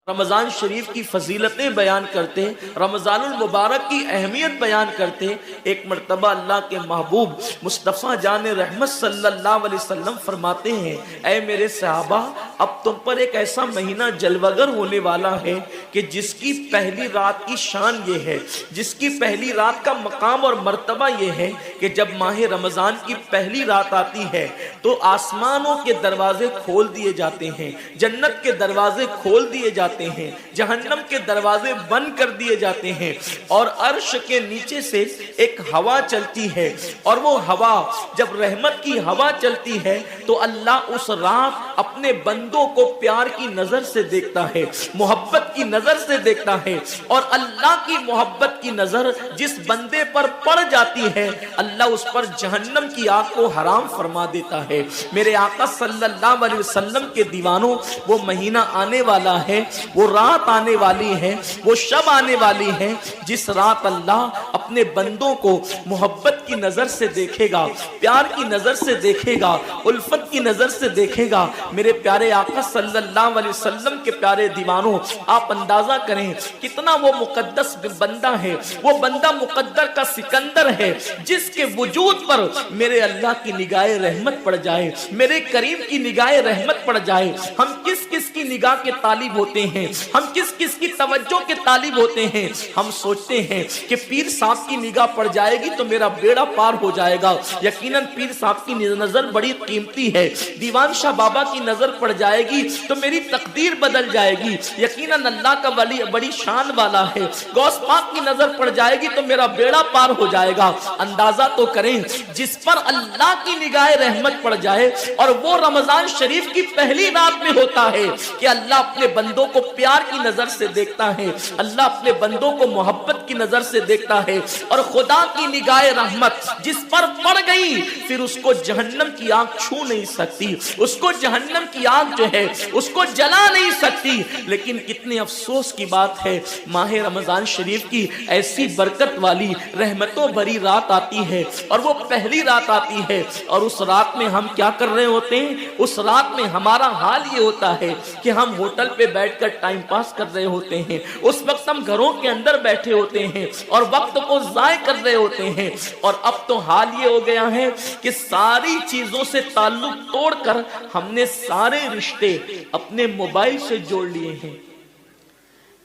رمضان شریف کی فضیلتیں بیان کرتے، رمضان المبارک کی اہمیت بیان کرتے، ایک مرتبہ اللہ کے محبوب مصطفیٰ جان رحمت صلی اللہ علیہ وسلم فرماتے ہیں، اے میرے صحابہ، اب تم پر ایک ایسا مہینہ جلوگر ہونے والا ہے کہ جس کی پہلی رات کی شان یہ ہے، جس کی پہلی رات کا مقام اور مرتبہ یہ ہے کہ جب ماہ رمضان کی پہلی رات آتی ہے تو آسمانوں کے دروازے کھول دیے جاتے ہیں، جنت کے دروازے کھول دیے جاتے ہیں، جہنم کے دروازے بند کر دیے جاتے ہیں، اور عرش کے نیچے سے ایک ہوا چلتی ہے، اور وہ ہوا جب رحمت کی ہوا چلتی ہے تو اللہ اس رات اپنے بندوں کو پیار کی نظر سے دیکھتا ہے، محبت کی نظر سے دیکھتا ہے، اور اللہ کی محبت کی نظر جس بندے پر پڑ جاتی ہے اللہ اس پر جہنم کی آگ کو حرام فرما دیتا ہے۔ میرے آقا صلی اللہ علیہ وسلم کے دیوانوں، وہ مہینہ آنے والا ہے، وہ رات آنے والی ہے، وہ شب آنے والی ہے جس رات اللہ اپنے بندوں کو محبت کی نظر سے دیکھے گا، پیار کی نظر سے دیکھے گا، الفت کی نظر سے دیکھے گا۔ میرے پیارے آقا صلی اللہ علیہ وسلم کے پیارے دیوانوں، آپ اندازہ کریں کتنا وہ مقدس بندہ ہے، وہ بندہ مقدر کا سکندر ہے جس کے وجود پر میرے اللہ کی نگاہ رحمت پڑ جائے، میرے کریم کی نگاہ رحمت پڑ جائے۔ ہم کس کس کی نگاہ کے طالب ہوتے ہیں، ہم کس کس کی توجہ کے طالب ہوتے ہیں؟ ہم سوچتے ہیں کہ پیر صاحب کی نگاہ پڑ جائے گی تو میرا بیڑا پار ہو جائے گا۔ یقیناً پیر صاحب کی نظر بڑی قیمتی ہے، دیوان شاہ بابا کی نظر پڑ جائے گی تو میری تقدیر بدل جائے گی۔ یقیناً اللہ کا ولی بڑی شان والا ہے، غوث پاک کی نظر پڑ جائے گی تو میرا بیڑا پار ہو جائے گا۔ اندازہ تو کریں جس پر اللہ کی نگاہ رحمت پڑ جائے، اور وہ رمضان شریف کی پہلی رات میں ہوتا ہے کہ اللہ اپنے بندوں کو پیار کی نظر سے دیکھتا ہے، اللہ اپنے بندوں کو محبت کی نظر سے دیکھتا ہے، اور خدا کی نگاہ رحمت جس پر پڑ گئی پھر اس کو جہنم کی آگ چھو نہیں سکتی، اس کو جہنم کی آگ جو ہے اس کو جلا نہیں سکتی۔ لیکن کتنے افسوس کی بات ہے، ماہ رمضان شریف کی ایسی برکت والی رحمتوں بھری رات آتی ہے، اور وہ پہلی رات آتی ہے، اور اس رات میں ہم کیا کر رہے ہوتے ہیں؟ اس رات میں ہمارا حال یہ ہوتا ہے کہ ہم ہوٹل پہ بیٹھ کر ٹائم پاس کر رہے ہوتے ہیں، اس وقت ہم گھروں کے اندر بیٹھے ہوتے ہیں اور وقت کو ضائع کر رہے ہوتے ہیں۔ اور اب تو حال یہ ہو گیا ہے کہ ساری چیزوں سے تعلق توڑ کر ہم نے سارے رشتے اپنے موبائل سے جوڑ لیے ہیں۔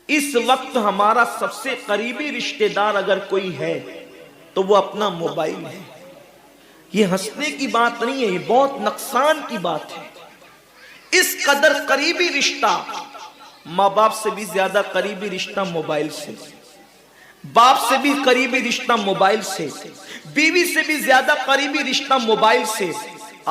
اس وقت ہمارا سب سے قریبی رشتہ دار اگر کوئی ہے تو وہ اپنا موبائل ہے۔ یہ ہنسنے کی بات نہیں ہے، یہ بہت نقصان کی بات ہے۔ اس قدر قریبی رشتہ، ماں باپ سے بھی زیادہ قریبی رشتہ موبائل سے، باپ سے بھی قریبی رشتہ موبائل سے، بیوی سے بھی زیادہ قریبی رشتہ موبائل سے۔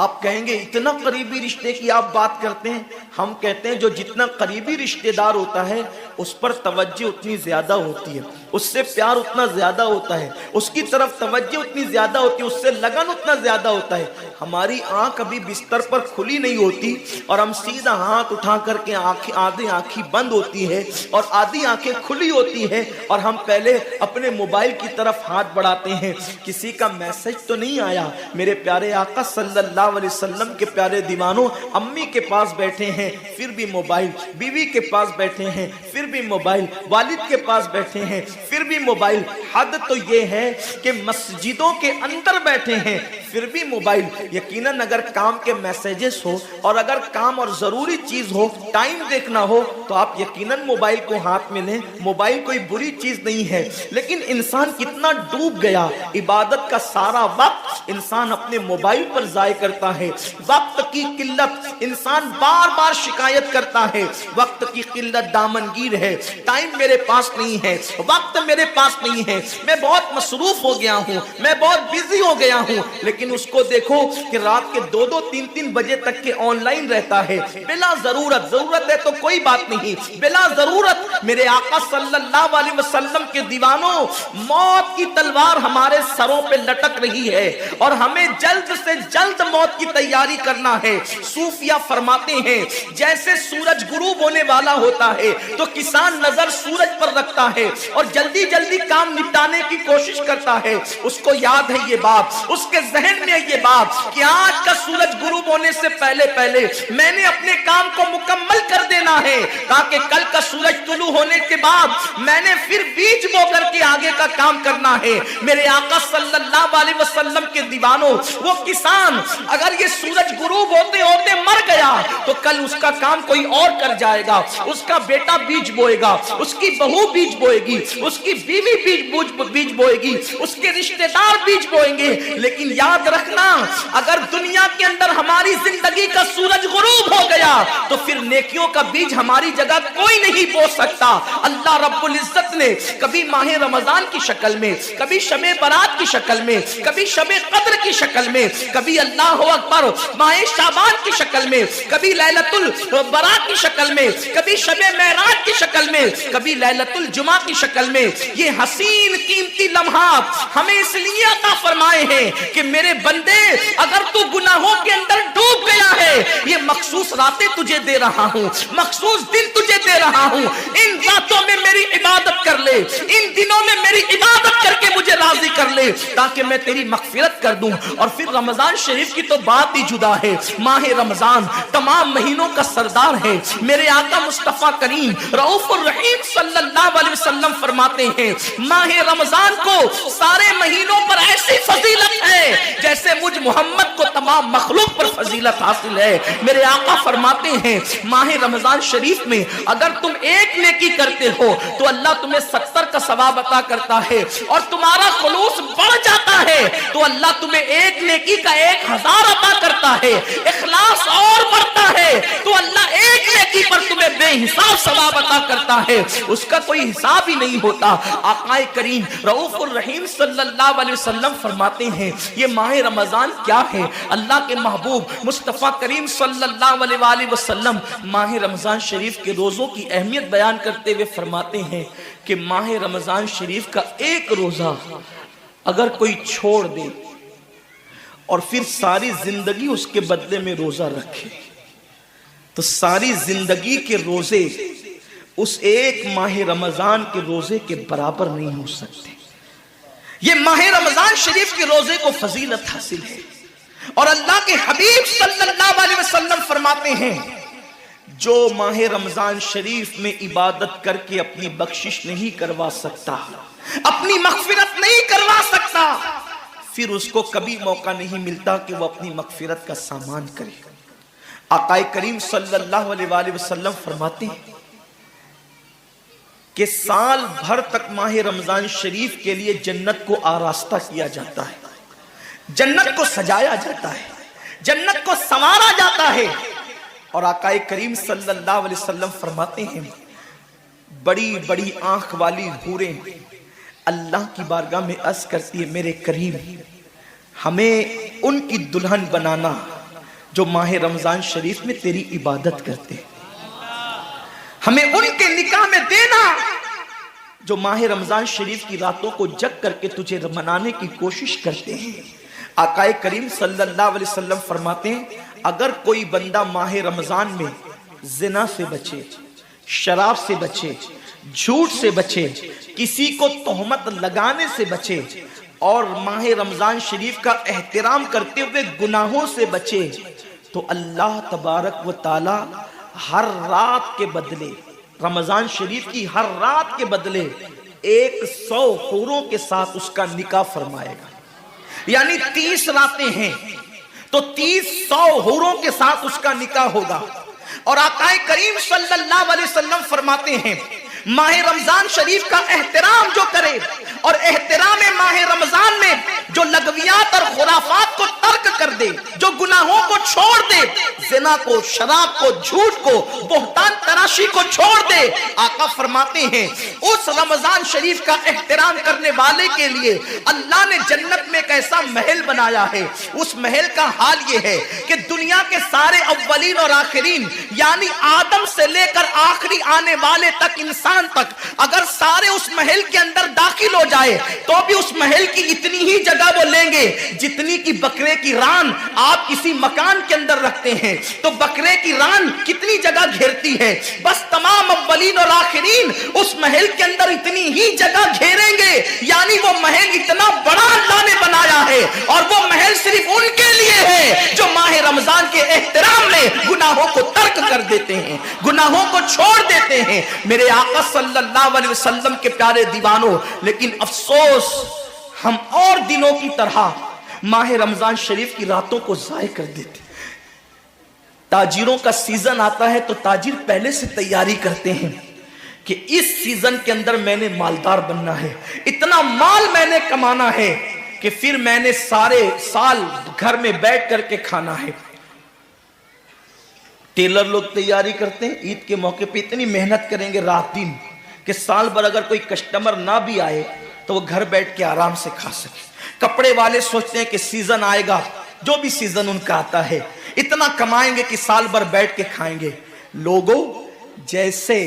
آپ کہیں گے اتنا قریبی رشتے کی آپ بات کرتے ہیں؟ ہم کہتے ہیں جو جتنا قریبی رشتہ دار ہوتا ہے اس پر توجہ اتنی زیادہ ہوتی ہے، اس سے پیار اتنا زیادہ ہوتا ہے، اس کی طرف توجہ اتنی زیادہ ہوتی ہے، اس سے لگن اتنا زیادہ ہوتا ہے۔ ہماری آنکھ ابھی بستر پر کھلی نہیں ہوتی اور ہم سیدھا ہاتھ اٹھا کر کے آدھی آنکھیں بند ہوتی ہے اور آدھی آنکھیں کھلی ہوتی ہے، اور ہم پہلے اپنے موبائل کی طرف ہاتھ بڑھاتے ہیں، کسی کا میسج تو نہیں آیا۔ میرے پیارے آقا صلی اللہ علیہ وسلم کے پیارے دیوانوں، امی کے پاس بیٹھے ہیں پھر بھی موبائل، بیوی کے پاس بیٹھے ہیں پھر بھی موبائل، والد کے پاس بیٹھے ہیں پھر بھی موبائل۔ حد تو یہ ہے کہ مسجدوں کے اندر بیٹھے ہیں پھر بھی موبائل۔ یقیناً اگر کام کے میسیجز ہو اور اگر کام اور ضروری چیز ہو، ٹائم دیکھنا ہو تو آپ یقیناً موبائل کو ہاتھ میں لیں، موبائل کوئی بری چیز نہیں ہے۔ لیکن انسان کتنا ڈوب گیا، عبادت کا سارا وقت انسان اپنے موبائل پر ضائع کرتا ہے۔ وقت کی قلت، انسان بار بار شکایت کرتا ہے، وقت کی قلت دامنگیر ہے، ٹائم میرے پاس نہیں ہے، وقت میرے پاس نہیں ہے، میں بہت مصروف ہو گیا ہوں، میں بہت بزی ہو گیا ہوں۔ لیکن اس کو دیکھو کہ رات کے 2-2 3-3 بجے تک کے آن لائن رہتا ہے، بلا ضرورت ہے تو کوئی بات نہیں، بلا ضرورت۔ میرے آقا صلی اللہ علیہ وسلم کے دیوانوں، موت کی تلوار ہمارے سروں پہ لٹک رہی ہے، اور ہمیں جلد سے جلد موت کی تیاری کرنا ہے۔ صوفیہ فرماتے ہیں جیسے سورج غروب ہونے والا ہوتا ہے تو کسان نظر سورج پر رکھتا ہے اور جلدی جلدی کام نپٹانے کی کوشش کرتا ہے، اس کو یاد ہے یہ بات، اس کے ذہن میں یہ بات کہ آج کا سورج غروب ہونے سے پہلے پہلے میں نے اپنے کام کو مکمل کر دینا ہے تاکہ کل کا سورج طلوع ہونے کے بعد میں نے پھر بیج بو کر کے آگے کا کام کرنا ہے۔ میرے آقا صلی اللہ علیہ وسلم کے دیوانوں، وہ کسان اگر یہ سورج غروب ہوتے ہوتے مر گیا تو کل اس کا کام کوئی اور کر جائے گا، اس کا بیٹا بیج بوئے گا، اس کی بہو بیج بوئے گی، اس کی بیوی بیج بوئے گی، اس کے رشتہ دار بیج بوئیں گے۔ لیکن یاد رکھنا اگر دنیا کے اندر ہماری زندگی کا سورج غروب ہو گیا تو پھر نیکیوں کا بیج ہماری جگہ کوئی نہیں بو سکتا۔ اللہ رب العزت نے کبھی ماہ رمضان کی شکل میں، کبھی شب برات کی شکل میں، کبھی شب قدر کی شکل میں، کبھی اللہ اکبر ماہ شعبان کی شکل میں، کبھی لیلۃ البراء کی شکل میں، کبھی شب معراج کی شکل میں، کبھی لیلۃ الجمعہ کی شکل میں یہ حسین قیمتی لمحات ہمیں اس لیے عطا فرمائے ہیں کہ میرے بندے اگر تو گناہوں کے اندر ڈوب گیا ہے یہ مخصوص راتیں تجھے دے رہا ہوں، مخصوص دن تجھے دے رہا ہوں، ان راتوں میں میری عبادت کر لے، ان دنوں میں میری عبادت کر کے مجھے راضی کر لے تاکہ میں تیری مغفرت کر دوں۔ اور پھر رمضان شریف کی تو بات ہی جدا ہے۔ ماہ رمضان تمام مہینوں کا سردار ہے۔ میرے آقا مصطفیٰ کریم رؤوف الرحیم صلی اللہ علیہ وسلم فرماتے ہیں ماہ رمضان کو سارے مہینوں پر ایسی فضیلت ہے جیسے مجھ محمد کو تمام مخلوق پر فضیلت حاصل ہے۔ میرے آقا فرماتے ہیں ماہ رمضان شریف میں اگر تم ایک نیکی کرتے ہو تو اللہ تمہیں 70 کا ثواب عطا کرتا ہے، اور تمہارا خلوص بڑھ جاتا ہے تو اللہ تمہیں ایک نیکی کا 1000 عطا کرتا ہے، اخلاص اور بڑھتا ہے تو اللہ ایک نیکی پر تمہیں بے حساب ثواب عطا کرتا ہے، اس کا کوئی حساب ہی نہیں ہوتا۔ آقا کریم رؤوف الرحیم صلی اللہ علیہ وسلم فرماتے ہیں یہ ماہ رمضان کیا ہے؟ اللہ کے محبوب مصطفیٰ کریم صلی اللہ علیہ وآلہ وسلم ماہ رمضان شریف کے روزوں کی اہمیت بیان کرتے ہوئے فرماتے ہیں کہ ماہ رمضان شریف کا ایک روزہ اگر کوئی چھوڑ دے اور پھر ساری زندگی اس کے بدلے میں روزہ رکھے تو ساری زندگی کے روزے اس ایک ماہ رمضان کے روزے کے برابر نہیں ہو سکتے۔ یہ ماہ رمضان شریف کے روزے کو فضیلت حاصل ہے، اور اللہ کے حبیب صلی اللہ علیہ وسلم فرماتے ہیں جو ماہ رمضان شریف میں عبادت کر کے اپنی بخشش نہیں کروا سکتا، اپنی مغفرت نہیں کروا سکتا، پھر اس کو کبھی موقع نہیں ملتا کہ وہ اپنی مغفرت کا سامان کرے۔ آقا کریم صلی اللہ علیہ وآلہ وسلم فرماتے ہیں کہ سال بھر تک ماہ رمضان شریف کے لیے جنت کو آراستہ کیا جاتا ہے، جنت کو سجایا جاتا ہے، جنت کو سنوارا جاتا ہے، اور آقا کریم صلی اللہ علیہ وسلم فرماتے ہیں بڑی بڑی آنکھ والی حوریں اللہ کی بارگاہ میں عرض کرتی ہے میرے کریم ہمیں ان کی دلہن بنانا جو ماہ رمضان شریف میں تیری عبادت کرتے ہیں، ہمیں ان کے نکاح میں دینا جو ماہ رمضان شریف کی راتوں کو جگ کر کے تجھے منانے کی کوشش کرتے ہیں۔ آقا کریم صلی اللہ علیہ وسلم فرماتے ہیں اگر کوئی بندہ ماہ رمضان میں زنا سے بچے، شراب سے بچے، جھوٹ سے بچے، کسی کو تہمت لگانے سے بچے، اور ماہ رمضان شریف کا احترام کرتے ہوئے گناہوں سے بچے تو اللہ تبارک و تعالی ہر رات کے بدلے، رمضان شریف کی ہر رات کے بدلے 100 حوروں کے ساتھ اس کا نکاح فرمائے گا۔ یعنی 30 راتیں ہیں تو 100 حوروں کے ساتھ اس کا نکاح ہوگا۔ اور آقا کریم صلی اللہ علیہ وسلم فرماتے ہیں ماہ رمضان شریف کا احترام جو کرے اور احترام ماہ رمضان میں جو لغویات اور خرافات کو ترک کر دے، جو گناہوں کو چھوڑ دے، زنا کو، شراب کو، جھوٹ کو، بہتان تراشی کو چھوڑ دے، آقا فرماتے ہیں اس رمضان شریف کا احترام کرنے والے کے لیے اللہ نے جنت میں ایک ایسا محل بنایا ہے، اس محل کا حال یہ ہے کہ دنیا کے سارے اولین اور آخرین یعنی آدم سے لے کر آخری آنے والے تک انسان انسان تک اگر سارے اس محل کے اندر داخل ہو جائے تو بھی اس محل کی اتنی ہی جگہ وہ لیں گے جتنی کی بکرے کی ران آپ کسی مکان کے اندر رکھتے ہیں تو بکرے کی ران کتنی جگہ گھیرتی ہے، بس تمام اولین اور آخرین اس محل کے اندر اتنی ہی جگہ گھیریں گے، یعنی وہ محل اتنا بڑا اللہ نے بنایا ہے اور وہ محل صرف ان کے لیے ہے جو ماہ رمضان کے احترام میں گناہوں کو ترک کر دیتے ہیں، گناہوں کو چھوڑ دیتے ہیں۔ میرے آقا صلی اللہ علیہ وسلم کے پیارے دیوانوں، لیکن افسوس ہم اور دنوں کی طرح ماہ رمضان شریف کی راتوں کو ضائع کر دیتے ہیں۔ تاجروں کا سیزن آتا ہے تو تاجر پہلے سے تیاری کرتے ہیں کہ اس سیزن کے اندر میں نے مالدار بننا ہے، اتنا مال میں نے کمانا ہے کہ پھر میں نے سارے سال گھر میں بیٹھ کر کے کھانا ہے۔ ٹیلر لوگ تیاری کرتے ہیں، عید کے موقع پہ اتنی محنت کریں گے رات دن کہ سال بھر اگر کوئی کسٹمر نہ بھی آئے تو وہ گھر بیٹھ کے آرام سے کھا سکے۔ کپڑے والے سوچتے ہیں کہ سیزن آئے گا، جو بھی سیزن ان کا آتا ہے اتنا کمائیں گے کہ سال بھر بیٹھ کے کھائیں گے۔ لوگوں، جیسے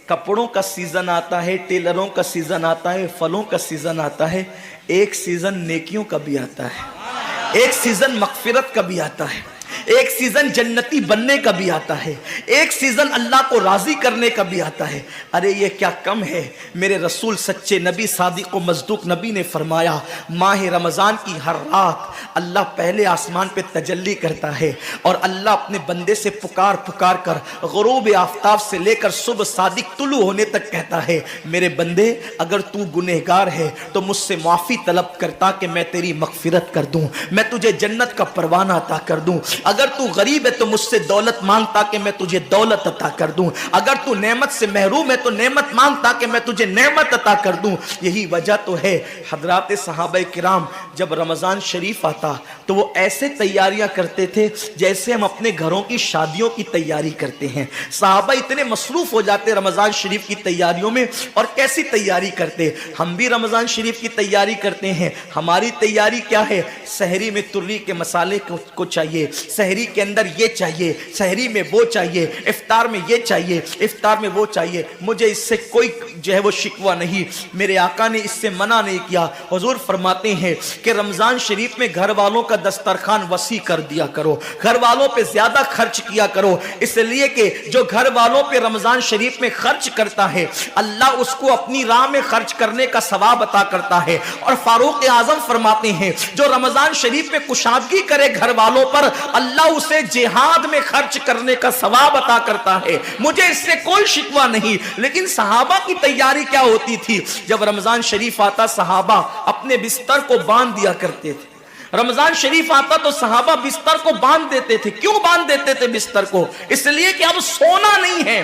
کپڑوں کا سیزن آتا ہے، ٹیلروں کا سیزن آتا ہے، پھلوں کا سیزن آتا ہے، ایک سیزن نیکیوں کا بھی آتا ہے، ایک سیزن مغفرت کا بھی آتا ہے، ایک سیزن جنتی بننے کا بھی آتا ہے، ایک سیزن اللہ کو راضی کرنے کا بھی آتا ہے۔ ارے یہ کیا کم ہے؟ میرے رسول سچے نبی صادق و مصدوق نبی نے فرمایا ماہ رمضان کی ہر رات اللہ پہلے آسمان پہ تجلی کرتا ہے اور اللہ اپنے بندے سے پکار پکار کر غروب آفتاب سے لے کر صبح صادق طلوع ہونے تک کہتا ہے میرے بندے اگر تو گنہگار ہے تو مجھ سے معافی طلب کرتا کہ میں تیری مغفرت کر دوں، میں تجھے جنت کا پروانہ عطا کر دوں۔ اگر تو غریب ہے تو مجھ سے دولت مانگتا کہ میں تجھے دولت عطا کر دوں، اگر تو نعمت سے محروم ہے تو نعمت مانگتا کہ میں تجھے نعمت عطا کر دوں۔ یہی وجہ تو ہے حضرات صحابہ کرام جب رمضان شریف آتا تو وہ ایسے تیاریاں کرتے تھے جیسے ہم اپنے گھروں کی شادیوں کی تیاری کرتے ہیں۔ صحابہ اتنے مصروف ہو جاتے رمضان شریف کی تیاریوں میں، اور کیسی تیاری کرتے؟ ہم بھی رمضان شریف کی تیاری کرتے ہیں۔ ہماری تیاری کیا ہے؟ سحری میں تری کے مسالے کو چاہیے، سحری کے اندر یہ چاہیے، سحری میں وہ چاہیے، افطار میں یہ چاہیے، افطار میں وہ چاہیے۔ مجھے اس سے کوئی جو ہے وہ شکوہ نہیں، میرے آقا نے اس سے منع نہیں کیا۔ حضور فرماتے ہیں کہ رمضان شریف میں گھر والوں کا دسترخوان وسیع کر دیا کرو، گھر والوں پہ زیادہ خرچ کیا کرو، اس لیے کہ جو گھر والوں پہ رمضان شریف میں خرچ کرتا ہے اللہ اس کو اپنی راہ میں خرچ کرنے کا ثواب عطا کرتا ہے۔ اور فاروق اعظم فرماتے ہیں جو رمضان شریف میں کشادگی کرے گھر والوں پر اللہ اسے جہاد میں خرچ کرنے کا ثواب عطا کرتا ہے۔ مجھے اس سے کوئی شکوہ نہیں، لیکن صحابہ کی تیاری کیا ہوتی تھی؟ جب رمضان شریف آتا صحابہ اپنے بستر کو باندھ دیا کرتے تھے۔ رمضان شریف آتا تو صحابہ بستر کو باندھ دیتے تھے۔ کیوں باندھ دیتے تھے بستر کو؟ اس لیے کہ اب سونا نہیں ہے،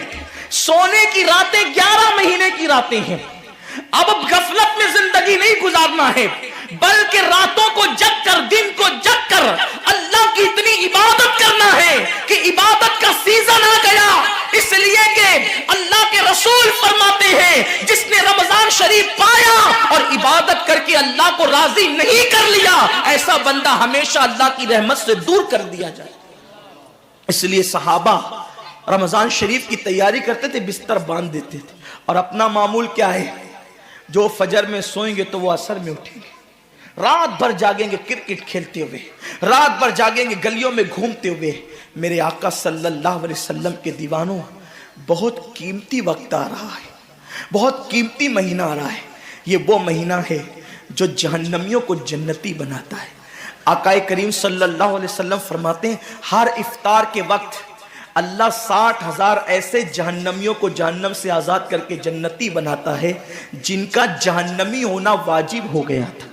سونے کی راتیں 11 مہینے کی راتیں ہیں، اب غفلت میں زندگی نہیں گزارنا ہے، بلکہ راتوں کو جگ کر دن کو جگ کر اللہ کی اتنی عبادت کرنا ہے کہ عبادت کا سیزن آ گیا۔ اس لیے کہ اللہ کے رسول فرماتے ہیں جس نے رمضان شریف پایا اور عبادت کر کے اللہ کو راضی نہیں کر لیا ایسا بندہ ہمیشہ اللہ کی رحمت سے دور کر دیا جائے۔ اس لیے صحابہ رمضان شریف کی تیاری کرتے تھے، بستر باندھ دیتے تھے، اور اپنا معمول کیا ہے؟ جو فجر میں سوئیں گے تو وہ عصر میں اٹھیں گے، رات بھر جاگیں گے کرکٹ کھیلتے ہوئے، رات بھر جاگیں گے گلیوں میں گھومتے ہوئے۔ میرے آقا صلی اللہ علیہ وسلم کے دیوانوں، بہت قیمتی وقت آ رہا ہے، بہت قیمتی مہینہ آ رہا ہے۔ یہ وہ مہینہ ہے جو جہنمیوں کو جنتی بناتا ہے۔ آقا کریم صلی اللہ علیہ وسلم فرماتے ہیں ہر افطار کے وقت اللہ 60,000 ایسے جہنمیوں کو جہنم سے آزاد کر کے جنتی بناتا ہے جن کا جہنمی ہونا واجب ہو گیا تھا۔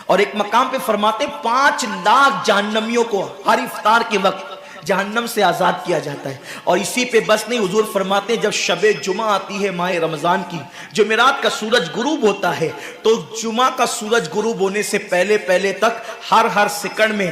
اور ایک مقام پہ فرماتے ہیں 5 لاکھ جہنمیوں کو ہر افطار کے وقت جہنم سے آزاد کیا جاتا ہے۔ اور اسی پہ بس نہیں، حضور فرماتے ہیں جب شب جمعہ آتی ہے ماہ رمضان کی، جمعرات کا سورج غروب ہوتا ہے، تو جمعہ کا سورج غروب ہونے سے پہلے تک ہر سیکنڈ میں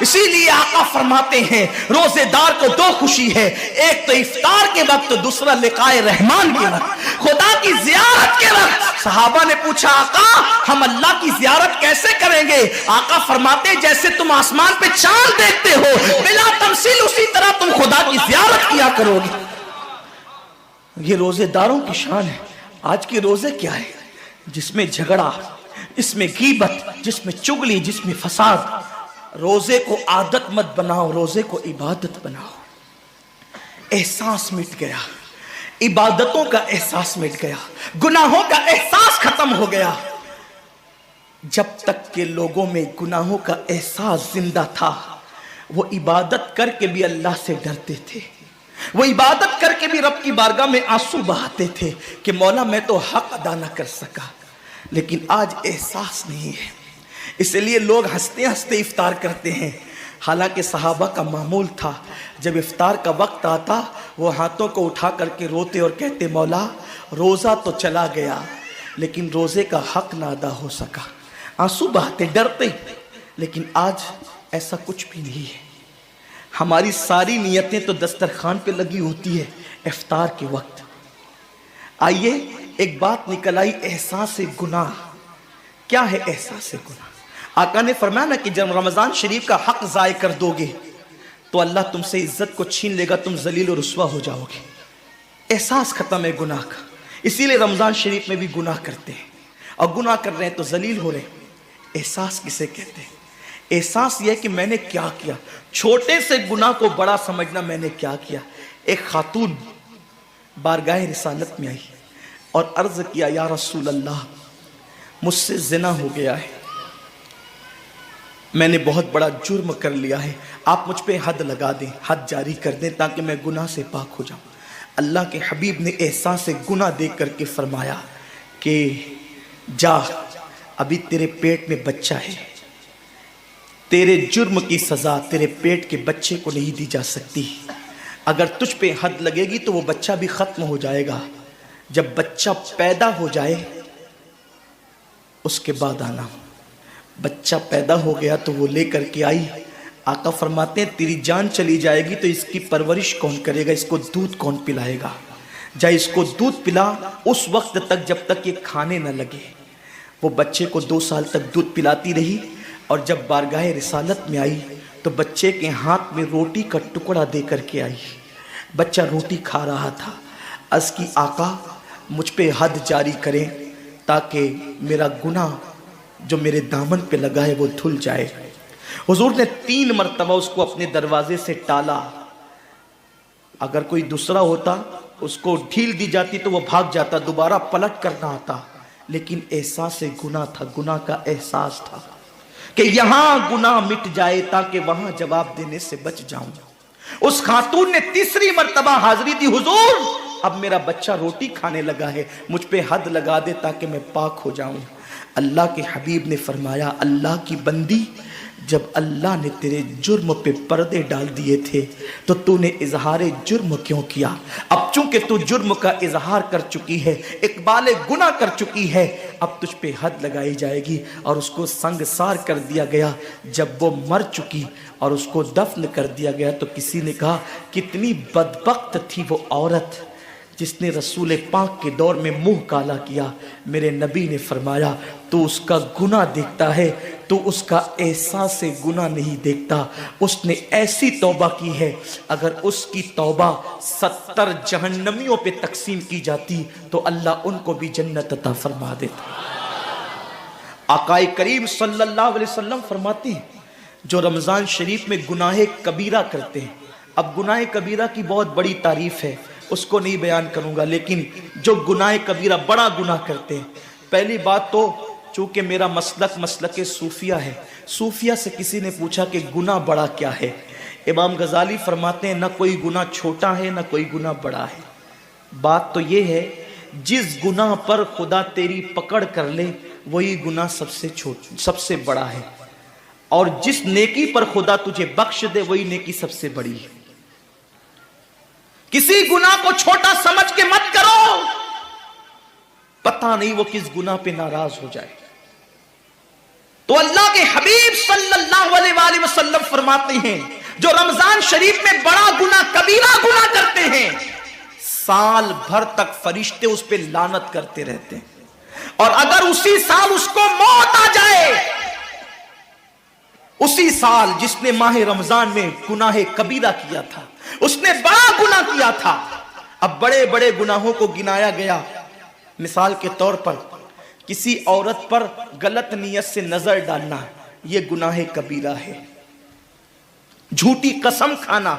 اسی لیے آقا فرماتے ہیں روزے دار کو دو خوشی ہے، ایک تو افطار کے وقت، دوسرا لقائے رحمان کے وقت، خدا کی زیارت کے وقت۔ صحابہ نے پوچھا آقا ہم اللہ کی زیارت کیسے کریں گے؟ آقا فرماتے ہیں جیسے تم آسمان پہ چاند دیکھتے ہو بلا تمثیل، اسی طرح تم خدا کی زیارت کیا کرو گے۔ یہ روزے داروں کی شان ہے۔ آج کے روزے کیا ہے؟ جس میں جھگڑا، جس میں غیبت، جس میں چگلی، جس میں فساد۔ روزے کو عادت مت بناؤ، روزے کو عبادت بناؤ۔ احساس مٹ گیا، عبادتوں کا احساس مٹ گیا، گناہوں کا احساس ختم ہو گیا۔ جب تک کہ لوگوں میں گناہوں کا احساس زندہ تھا وہ عبادت کر کے بھی اللہ سے ڈرتے تھے، وہ عبادت کر کے بھی رب کی بارگاہ میں آنسو بہاتے تھے کہ مولا میں تو حق ادا نہ کر سکا۔ لیکن آج احساس نہیں ہے، اس لیے لوگ ہنستے ہنستے افطار کرتے ہیں۔ حالانکہ صحابہ کا معمول تھا جب افطار کا وقت آتا وہ ہاتھوں کو اٹھا کر کے روتے اور کہتے مولا روزہ تو چلا گیا لیکن روزے کا حق نہ ادا ہو سکا، آنسو بہاتے ڈرتے۔ لیکن آج ایسا کچھ بھی نہیں ہے، ہماری ساری نیتیں تو دسترخوان پہ لگی ہوتی ہے افطار کے وقت۔ آئیے ایک بات نکل آئی، احساس گناہ۔ کیا ہے احساس گناہ؟ آقا نے فرمایا نا کہ جب رمضان شریف کا حق ضائع کر دو گے تو اللہ تم سے عزت کو چھین لے گا، تم ذلیل و رسوا ہو جاؤ گے۔ احساس ختم ہے گناہ کا، اسی لیے رمضان شریف میں بھی گناہ کرتے ہیں، اور گناہ کر رہے ہیں تو ذلیل ہو رہے ہیں۔ احساس کسے کہتے ہیں؟ احساس یہ ہے کہ میں نے کیا کیا، چھوٹے سے گناہ کو بڑا سمجھنا میں نے کیا کیا۔ ایک خاتون بارگاہ رسالت میں آئی اور عرض کیا یا رسول اللہ مجھ سے زنا ہو گیا ہے، میں نے بہت بڑا جرم کر لیا ہے، آپ مجھ پہ حد لگا دیں، حد جاری کر دیں تاکہ میں گناہ سے پاک ہو جاؤں۔ اللہ کے حبیب نے احساس گناہ دیکھ کر کے فرمایا کہ جا، ابھی تیرے پیٹ میں بچہ ہے، تیرے جرم کی سزا تیرے پیٹ کے بچے کو نہیں دی جا سکتی، اگر تجھ پہ حد لگے گی تو وہ بچہ بھی ختم ہو جائے گا، جب بچہ پیدا ہو جائے اس کے بعد آنا۔ بچہ پیدا ہو گیا تو وہ لے کر کے آئی، آقا فرماتے ہیں تیری جان چلی جائے گی تو اس کی پرورش کون کرے گا، اس کو دودھ کون پلائے گا؟ جا اس کو دودھ پلا اس وقت تک جب تک یہ کھانے نہ لگے۔ وہ بچے کو 2 سال تک دودھ پلاتی رہی، اور جب بارگاہ رسالت میں آئی تو بچے کے ہاتھ میں روٹی کا ٹکڑا دے کر کے آئی۔ بچہ روٹی کھا رہا تھا، عرض کی آقا مجھ پہ حد جاری کریں تاکہ میرا گناہ جو میرے دامن پہ لگا ہے وہ دھل جائے۔ حضور نے 3 مرتبہ اس کو اپنے دروازے سے ٹالا، اگر کوئی دوسرا ہوتا اس کو ڈھیل دی جاتی تو وہ بھاگ جاتا، دوبارہ پلٹ کرنا آتا، لیکن احساس گناہ تھا، گناہ کا احساس تھا کہ یہاں گناہ مٹ جائے تاکہ وہاں جواب دینے سے بچ جاؤں۔ اس خاتون نے 3 مرتبہ حاضری دی، حضور اب میرا بچہ روٹی کھانے لگا ہے، مجھ پہ حد لگا دے تاکہ میں پاک ہو جاؤں۔ اللہ کے حبیب نے فرمایا اللہ کی بندی، جب اللہ نے تیرے جرم پہ پردے ڈال دیے تھے تو تو نے اظہار جرم کیوں کیا؟ اب چونکہ تو جرم کا اظہار کر چکی ہے، اقبال گناہ کر چکی ہے، اب تجھ پہ حد لگائی جائے گی۔ اور اس کو سنگسار کر دیا گیا۔ جب وہ مر چکی اور اس کو دفن کر دیا گیا تو کسی نے کہا کتنی بدبخت تھی وہ عورت جس نے رسول پاک کے دور میں منہ کالا کیا۔ میرے نبی نے فرمایا تو اس کا گناہ دیکھتا ہے، تو اس کا احساس گناہ نہیں دیکھتا۔ اس نے ایسی توبہ کی ہے، اگر اس کی توبہ 70 جہنمیوں پہ تقسیم کی جاتی تو اللہ ان کو بھی جنت عطا فرما دیتا۔ آقا کریم صلی اللہ علیہ وسلم فرماتے ہیں جو رمضان شریف میں گناہ کبیرہ کرتے ہیں، اب گناہ کبیرہ کی بہت بڑی تعریف ہے، اس کو نہیں بیان کروں گا، لیکن جو گناہ کبیرہ بڑا گناہ کرتے ہیں، پہلی بات تو چونکہ میرا مسلک صوفیہ ہے، صوفیہ سے کسی نے پوچھا کہ گناہ بڑا کیا ہے؟ امام غزالی فرماتے ہیں نہ کوئی گناہ چھوٹا ہے نہ کوئی گناہ بڑا ہے، بات تو یہ ہے جس گناہ پر خدا تیری پکڑ کر لے وہی گناہ سب سے بڑا ہے، اور جس نیکی پر خدا تجھے بخش دے وہی نیکی سب سے بڑی ہے۔ کسی گناہ کو چھوٹا سمجھ کے مت کرو، پتہ نہیں وہ کس گناہ پہ ناراض ہو جائے۔ تو اللہ کے حبیب صلی اللہ علیہ وآلہ وسلم فرماتے ہیں جو رمضان شریف میں بڑا گناہ کبیرہ گناہ کرتے ہیں سال بھر تک فرشتے اس پہ لعنت کرتے رہتے ہیں، اور اگر اسی سال اس کو موت آ جائے، اسی سال جس نے ماہ رمضان میں گناہ کبیرہ کیا تھا، اس نے بڑا گناہ کیا تھا، اب بڑے بڑے گناہوں کو گنایا گیا، مثال کے طور پر کسی عورت پر غلط نیت سے نظر ڈالنا یہ گناہ کبیرہ ہے، جھوٹی قسم کھانا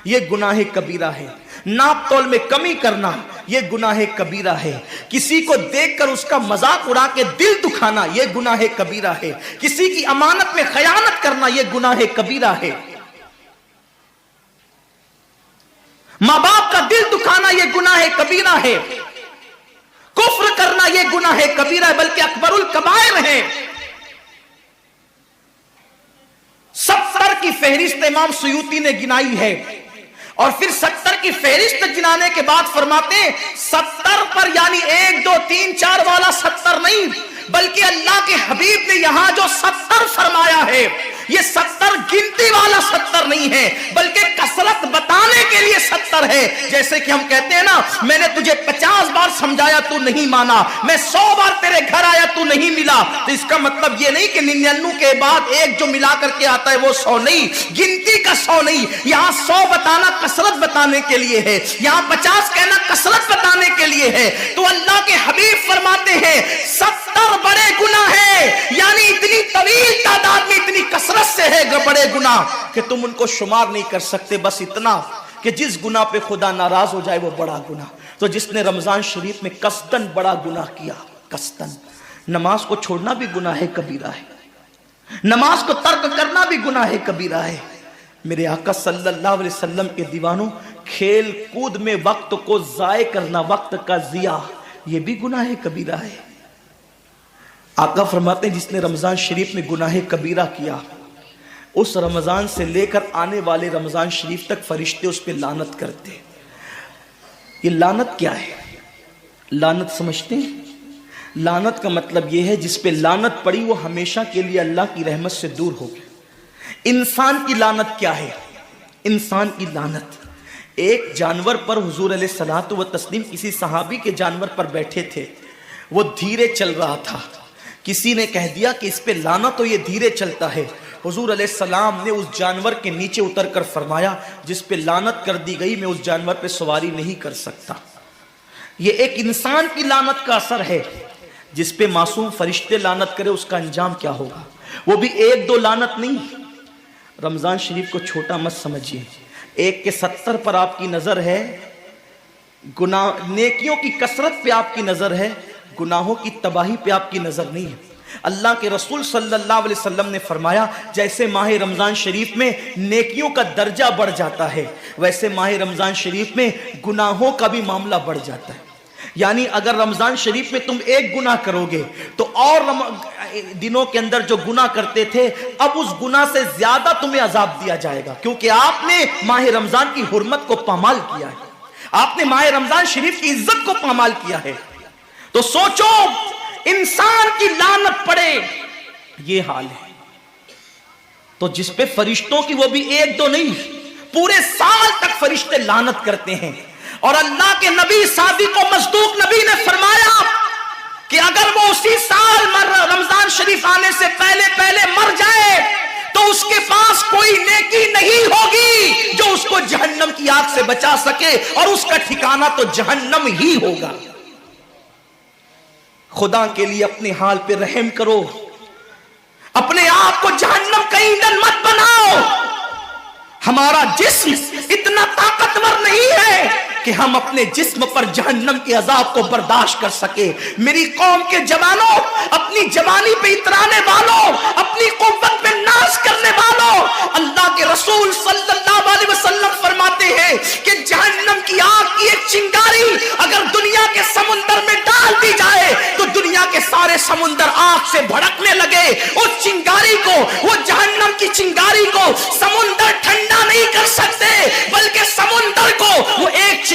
یہ گناہ کبیرہ ہے، ناپ تول میں کمی کرنا یہ گناہ کبیرہ ہے، کسی کو دیکھ کر اس کا مذاق اڑا کے دل دکھانا یہ گناہ کبیرہ ہے، کسی کی امانت میں خیانت کرنا یہ گناہ کبیرہ ہے، ماں باپ کا دل دکھانا یہ گناہ کبیرہ ہے، کفر کرنا یہ گناہ کبیرہ ہے، بلکہ اکبر الکبائر ہے۔ 70 کی فہرست امام سیوطی نے گنائی ہے، اور پھر 70 کی فہرست گنانے کے بعد فرماتے ہیں 70 پر یعنی 1 2 3 4 والا 70 نہیں، بلکہ اللہ کے حبیب نے یہاں جو 70 فرمایا ہے یہ 70 گنتی والا 70 نہیں ہے، بلکہ کثرت بتانے کے لیے 70 ہے۔ جیسے کہ ہم کہتے ہیں نا میں نے تجھے 50 بار سمجھایا تو نہیں مانا، میں 100 بار تیرے گھر آیا تو نہیں ملا، تو اس کا مطلب یہ نہیں کہ 99 کے بعد ایک جو ملا کر کے آتا ہے وہ 100 نہیں، گنتی کا 100 نہیں، یہاں 100 بتانا کثرت بتانے کے لیے ہے، یہاں 50 کہنا کثرت بتانے کے لیے ہے۔ تو اللہ کے حبیب فرماتے ہیں 70 بڑے گناہ ہیں، یعنی اتنی طویل تعداد میں اتنی کثرت سے ہے بڑے گناہ کہ تم ان کو شمار نہیں کر سکتے، بس اتنا کہ جس گناہ پہ خدا ناراض ہو جائے وہ بڑا گناہ۔ تو جس نے رمضان شریف میں قصدن بڑا گناہ کیا، قصدن، نماز کو چھوڑنا بھی گناہ کبیرہ ہے، نماز کو ترک کرنا بھی گناہ کبیرہ ہے۔ میرے آقا صلی اللہ علیہ وسلم کے دیوانوں، کھیل کود میں وقت کو ضائع کرنا، وقت کا ضیاع، یہ بھی گناہ کبیرہ ہے۔ آقا فرماتے ہیں جس نے رمضان شریف میں گناہ کبیرہ کیا، اس رمضان سے لے کر آنے والے رمضان شریف تک فرشتے اس پہ لعنت کرتے ہیں۔ یہ لعنت کیا ہے؟ لعنت سمجھتے ہیں؟ لعنت کا مطلب یہ ہے جس پہ لعنت پڑی وہ ہمیشہ کے لیے اللہ کی رحمت سے دور ہو گیا۔ انسان کی لعنت کیا ہے؟ انسان کی لعنت، ایک جانور پر حضور علیہ الصلوۃ والتسلیم کسی صحابی کے جانور پر بیٹھے تھے، وہ دھیرے چل رہا تھا، کسی نے کہہ دیا کہ اس پہ لعنت ہو یہ دھیرے چلتا ہے، حضور علیہ السلام نے اس جانور کے نیچے اتر کر فرمایا جس پہ لعنت کر دی گئی میں اس جانور پہ سواری نہیں کر سکتا۔ یہ ایک انسان کی لعنت کا اثر ہے، جس پہ معصوم فرشتے لعنت کرے اس کا انجام کیا ہوگا، وہ بھی 1 2 لعنت نہیں۔ رمضان شریف کو چھوٹا مت سمجھیے، 1 کے 70 پر آپ کی نظر ہے، گناہ نیکیوں کی کثرت پہ آپ کی نظر ہے، گناہوں کی تباہی پہ آپ کی نظر نہیں ہے۔ اللہ کے رسول صلی اللہ علیہ وسلم نے فرمایا جیسے ماہ رمضان شریف میں نیکیوں کا درجہ بڑھ جاتا ہے، ویسے ماہ رمضان شریف میں گناہوں کا بھی معاملہ بڑھ جاتا ہے۔ یعنی اگر رمضان شریف میں تم 1 گناہ کرو گے تو اور دنوں کے اندر جو گناہ کرتے تھے اب اس گناہ سے زیادہ تمہیں عذاب دیا جائے گا، کیونکہ آپ نے ماہ رمضان کی حرمت کو پامال کیا ہے، آپ نے ماہ رمضان شریف کی عزت کو پامال کیا ہے۔ تو سوچو انسان کی لعنت پڑے، یہ حال ہے۔ تو جس پہ فرشتوں کی وہ بھی 1 2 نہیں، پورے سال تک فرشتے لعنت کرتے ہیں، اور اللہ کے نبی صادق و مصدوق نبی نے فرمایا کہ اگر وہ اسی سال رمضان شریف آنے سے پہلے مر جائے تو اس کے پاس کوئی نیکی نہیں ہوگی جو اس کو جہنم کی آگ سے بچا سکے، اور اس کا ٹھکانہ تو جہنم ہی ہوگا۔ خدا کے لیے اپنے حال پہ رحم کرو، اپنے آپ کو جہنم کا ایندھن مت بناؤ۔ ہمارا جسم اتنا طاقتور نہیں ہے کہ ہم اپنے جسم پر جہنم کے عذاب کو برداشت کر سکے۔ میری قوم کے جوانوں، اپنی جوانی پہ اترانے والوں، اپنی قوت پہ ناز کرنے والوں، اللہ کے رسول صلی اللہ علیہ وسلم فرماتے ہیں کہ جہنم کی آگ کی ایک چنگاری اگر دنیا کے سمندر میں ڈال دی جائے تو دنیا کے سارے سمندر آگ سے بھڑکنے لگے۔ اس چنگاری کو، وہ جہنم کی چنگاری کو سمندر ٹھنڈا نہیں کر سکتے، بلکہ سمندر کو وہ ایک چنگاری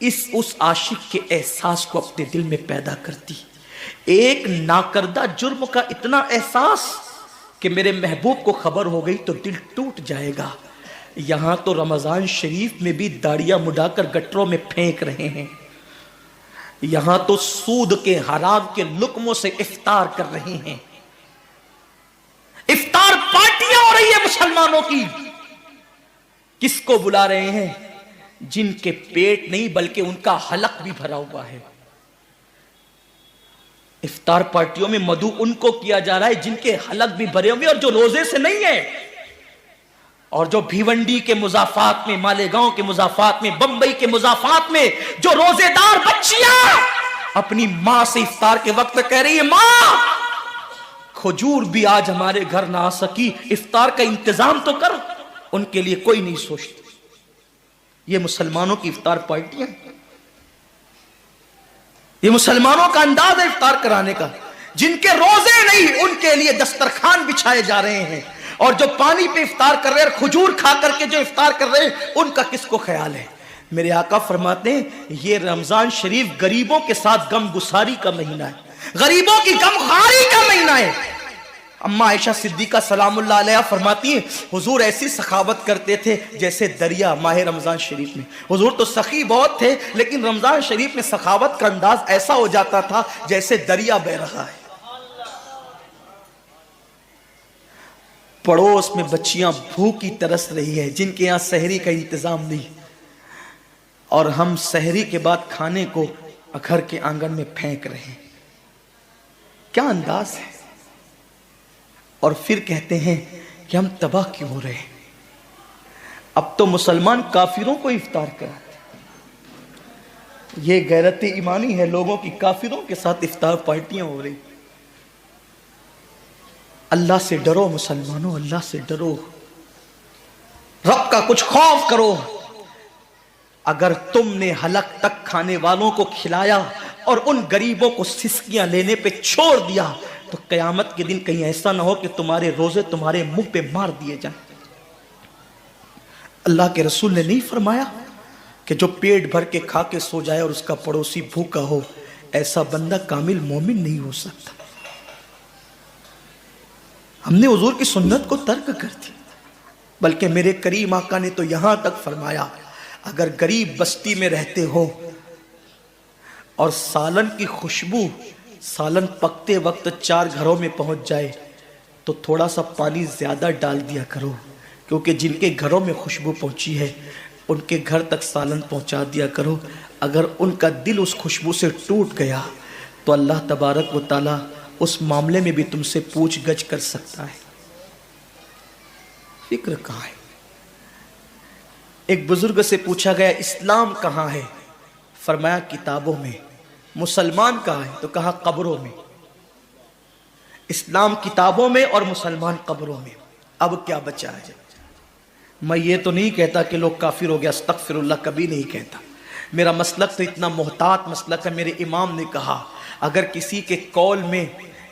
اس عاشق کے احساس کو اپنے دل میں پیدا کرتی. ایک ناکردہ جرم کا اتنا احساس کہ میرے محبوب کو خبر ہو گئی تو دل ٹوٹ جائے گا. یہاں تو رمضان شریف میں بھی داڑیاں مڈا کر گٹروں میں پھینک رہے ہیں. یہاں تو سود کے حرام کے لقموں سے افطار کر رہے ہیں. افطار پارٹیاں ہو رہی ہے مسلمانوں کی. کس کو بلا رہے ہیں؟ جن کے پیٹ نہیں بلکہ ان کا حلق بھی بھرا ہوا ہے. افطار پارٹیوں میں مدعو ان کو کیا جا رہا ہے جن کے حلق بھی بھرے ہوئے اور جو روزے سے نہیں ہے. اور جو بھیونڈی کے مضافات میں، مالیگاؤں کے مضافات میں، بمبئی کے مضافات میں جو روزے دار بچیاں اپنی ماں سے افطار کے وقت کہہ رہی ہے ماں کھجور بھی آج ہمارے گھر نہ آ سکی، افطار کا انتظام تو کر. ان کے لیے کوئی نہیں سوچتا. یہ مسلمانوں کی افطار پارٹیاں، یہ مسلمانوں کا انداز ہے افطار کرانے کا. جن کے روزے نہیں ان کے لیے دسترخوان بچھائے جا رہے ہیں، اور جو پانی پہ افطار کر رہے ہیں اور کھجور کھا کر کے جو افطار کر رہے ہیں ان کا کس کو خیال ہے؟ میرے آقا فرماتے ہیں یہ رمضان شریف غریبوں کے ساتھ غم گساری کا مہینہ ہے، غریبوں کی غم خواری کا مہینہ ہے. اما عائشہ صدیقہ سلام اللہ علیہ فرماتی ہیں حضور ایسی سخاوت کرتے تھے جیسے دریا ماہ رمضان شریف میں. حضور تو سخی بہت تھے لیکن رمضان شریف میں سخاوت کا انداز ایسا ہو جاتا تھا جیسے دریا بہ رہا ہے. پڑوس میں بچیاں بھوکی ترس رہی ہے جن کے یہاں سحری کا انتظام نہیں، اور ہم سحری کے بعد کھانے کو گھر کے آنگن میں پھینک رہے ہیں. کیا انداز ہے. اور پھر کہتے ہیں کہ ہم تباہ کیوں ہو رہے ہیں. اب تو مسلمان کافروں کو افطار کراتے ہیں. یہ غیرت ایمانی ہے لوگوں کی. کافروں کے ساتھ افطار پارٹیاں ہو رہی. اللہ سے ڈرو مسلمانوں، اللہ سے ڈرو، رب کا کچھ خوف کرو. اگر تم نے حلق تک کھانے والوں کو کھلایا اور ان غریبوں کو سسکیاں لینے پہ چھوڑ دیا تو قیامت کے دن کہیں ایسا نہ ہو کہ تمہارے روزے تمہارے منہ پہ مار دیے جائیں. اللہ کے رسول نے نہیں فرمایا کہ جو پیٹ بھر کے کھا کے سو جائے اور اس کا پڑوسی بھوکا ہو ایسا بندہ کامل مومن نہیں ہو سکتا. ہم نے حضور کی سنت کو ترک کر دی. بلکہ میرے کریم آقا نے تو یہاں تک فرمایا اگر غریب بستی میں رہتے ہو اور سالن کی خوشبو سالن پکتے وقت 4 گھروں میں پہنچ جائے تو تھوڑا سا پانی زیادہ ڈال دیا کرو، کیونکہ جن کے گھروں میں خوشبو پہنچی ہے ان کے گھر تک سالن پہنچا دیا کرو. اگر ان کا دل اس خوشبو سے ٹوٹ گیا تو اللہ تبارک و تعالی اس معاملے میں بھی تم سے پوچھ گچھ کر سکتا ہے. فکر کہاں ہے؟ ایک بزرگ سے پوچھا گیا اسلام کہاں ہے؟ فرمایا کتابوں میں. مسلمان کہاں ہے؟ تو کہا قبروں میں. اسلام کتابوں میں اور مسلمان قبروں میں. اب کیا بچا ہے؟ میں یہ تو نہیں کہتا کہ لوگ کافر ہو گیا، استغفر اللہ، کبھی نہیں کہتا. میرا مسلک تو اتنا محتاط مسلک ہے. میرے امام نے کہا اگر کسی کے قول میں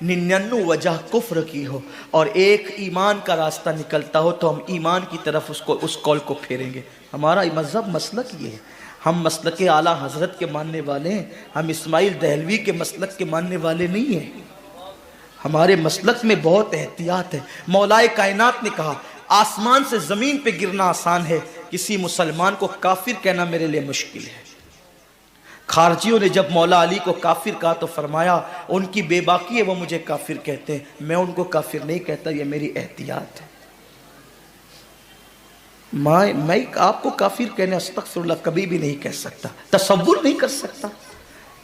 99 وجہ کفر کی ہو اور ایک ایمان کا راستہ نکلتا ہو تو ہم ایمان کی طرف اس قول کو پھیریں گے. ہمارا مذہب مسلک یہ ہے. ہم مسلک اعلیٰ حضرت کے ماننے والے ہیں، ہم اسماعیل دہلوی کے مسلک کے ماننے والے نہیں ہیں. ہمارے مسلک میں بہت احتیاط ہے. مولائے کائنات نے کہا آسمان سے زمین پہ گرنا آسان ہے، کسی مسلمان کو کافر کہنا میرے لیے مشکل ہے. خارجیوں نے جب مولا علی کو کافر کہا تو فرمایا ان کی بے باکی ہے، وہ مجھے کافر کہتے ہیں، میں ان کو کافر نہیں کہتا، یہ میری احتیاط ہے. میں آپ کو کافر کہنے استغفر اللہ کبھی بھی نہیں کہہ سکتا، تصور نہیں کر سکتا.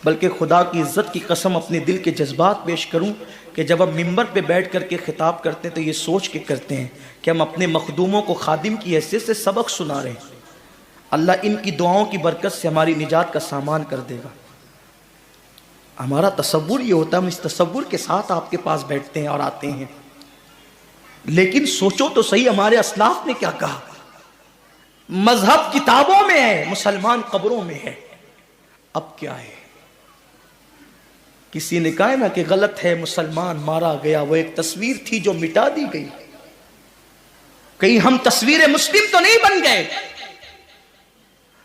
بلکہ خدا کی عزت کی قسم اپنے دل کے جذبات پیش کروں کہ جب ہم ممبر پہ بیٹھ کر کے خطاب کرتے ہیں تو یہ سوچ کے کرتے ہیں کہ ہم اپنے مخدوموں کو خادم کی حیثیت سے سبق سنا رہے ہیں. اللہ ان کی دعاؤں کی برکت سے ہماری نجات کا سامان کر دے گا. ہمارا تصور یہ ہوتا ہے، ہم اس تصور کے ساتھ آپ کے پاس بیٹھتے ہیں اور آتے ہیں. لیکن سوچو تو صحیح ہمارے اسلاف نے کیا کہا. مذہب کتابوں میں ہے، مسلمان قبروں میں ہے. اب کیا ہے؟ کسی نے کہا نا کہ غلط ہے مسلمان مارا گیا، وہ ایک تصویر تھی جو مٹا دی گئی. کہیں ہم تصویر مسلم تو نہیں بن گئے.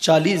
40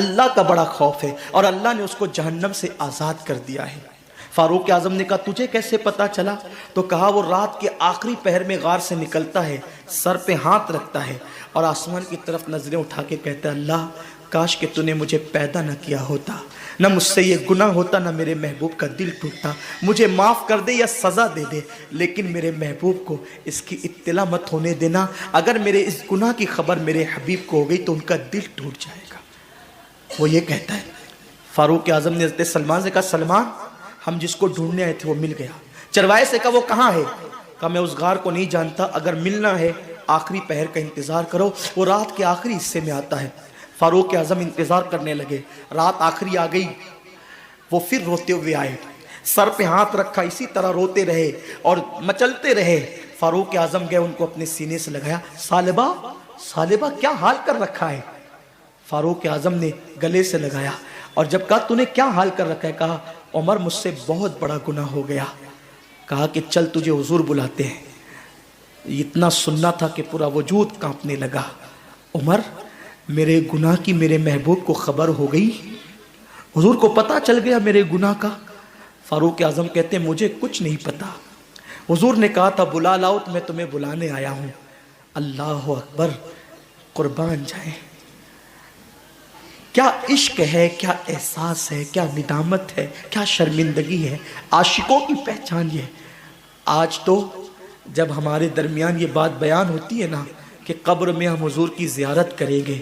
اللہ کا بڑا خوف ہے اور اللہ نے اس کو جہنم سے آزاد کر دیا ہے۔ فاروق اعظم نے کہا تجھے کیسے پتا چلا؟ تو کہا وہ رات کے آخری پہر میں غار سے نکلتا ہے، سر پہ ہاتھ رکھتا ہے اور آسمان کی طرف نظریں اٹھا کے کہتا ہے اللہ کاش کہ تو نے مجھے پیدا نہ کیا ہوتا، نہ مجھ سے یہ گناہ ہوتا، نہ میرے محبوب کا دل ٹوٹتا، مجھے معاف کر دے یا سزا دے دے، لیکن میرے محبوب کو اس کی اطلاع مت ہونے دینا، اگر میرے اس گناہ کی خبر میرے حبیب کو ہو گئی تو ان کا دل ٹوٹ جائے گا۔ وہ یہ کہتا ہے۔ فاروق اعظم نے حضرت سلمان سے کہا سلمان ہم جس کو ڈھونڈنے آئے تھے وہ مل گیا۔ چرواہے سے کہا وہ کہاں ہے؟ کہا میں اس غار کو نہیں جانتا، اگر ملنا ہے آخری پہر کا انتظار کرو، وہ رات کے آخری حصے میں آتا ہے۔ فاروق اعظم انتظار کرنے لگے، رات آخری آ گئی، وہ پھر روتے ہوئے آئے، سر پہ ہاتھ رکھا، اسی طرح روتے رہے اور مچلتے رہے۔ فاروق اعظم گئے، ان کو اپنے سینے سے لگایا، سالبہ سالبہ کیا حال کر رکھا ہے؟ فاروق اعظم نے گلے سے لگایا اور جب کہا تو نے کیا حال کر رکھا ہے؟ کہا عمر مجھ سے بہت بڑا گناہ ہو گیا۔ کہا کہ چل تجھے حضور بلاتے ہیں۔ اتنا سننا تھا کہ پورا وجود کانپنے لگا۔ عمر میرے گناہ کی میرے محبوب کو خبر ہو گئی، حضور کو پتا چل گیا میرے گناہ کا؟ فاروق اعظم کہتے ہیں مجھے کچھ نہیں پتا، حضور نے کہا تھا بلا لاؤ تو میں تمہیں بلانے آیا ہوں۔ اللہ اکبر، قربان جائیں، کیا عشق ہے، کیا احساس ہے، کیا ندامت ہے، کیا شرمندگی ہے، عاشقوں کی پہچان یہ۔ آج تو جب ہمارے درمیان یہ بات بیان ہوتی ہے نا کہ قبر میں ہم حضور کی زیارت کریں گے،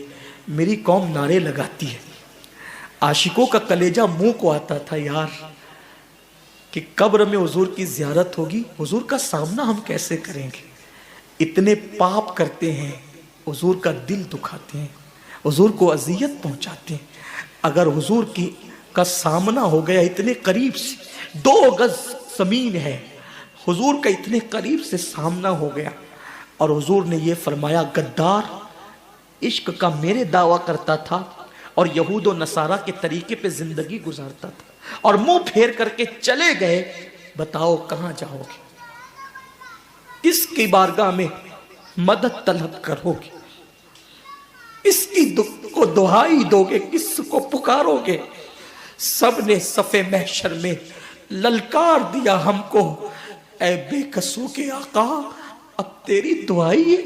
میری قوم نعرے لگاتی ہے، عاشقوں کا کلیجہ منہ کو آتا تھا یار کہ قبر میں حضور کی زیارت ہوگی، حضور کا سامنا ہم کیسے کریں گے؟ اتنے پاپ کرتے ہیں، حضور کا دل دکھاتے ہیں، حضور کو اذیت پہنچاتے ہیں۔ اگر حضور کا سامنا ہو گیا اتنے قریب سے، 2 گز زمین ہے، حضور کا اتنے قریب سے سامنا ہو گیا اور حضور نے یہ فرمایا غدار عشق کا میرے دعویٰ کرتا تھا اور یہود و نصارہ کے طریقے پہ زندگی گزارتا تھا اور منہ پھیر کر کے چلے گئے، بتاؤ کہاں جاؤ گے؟ کس کی بارگاہ میں مدد طلب کرو گے؟ اس کی کو دعائی دو گے؟ کس کو پکارو گے؟ سب نے صف محشر میں للکار دیا ہم کو، اے بے کسوں کے آقا اب تیری دعائی ہے۔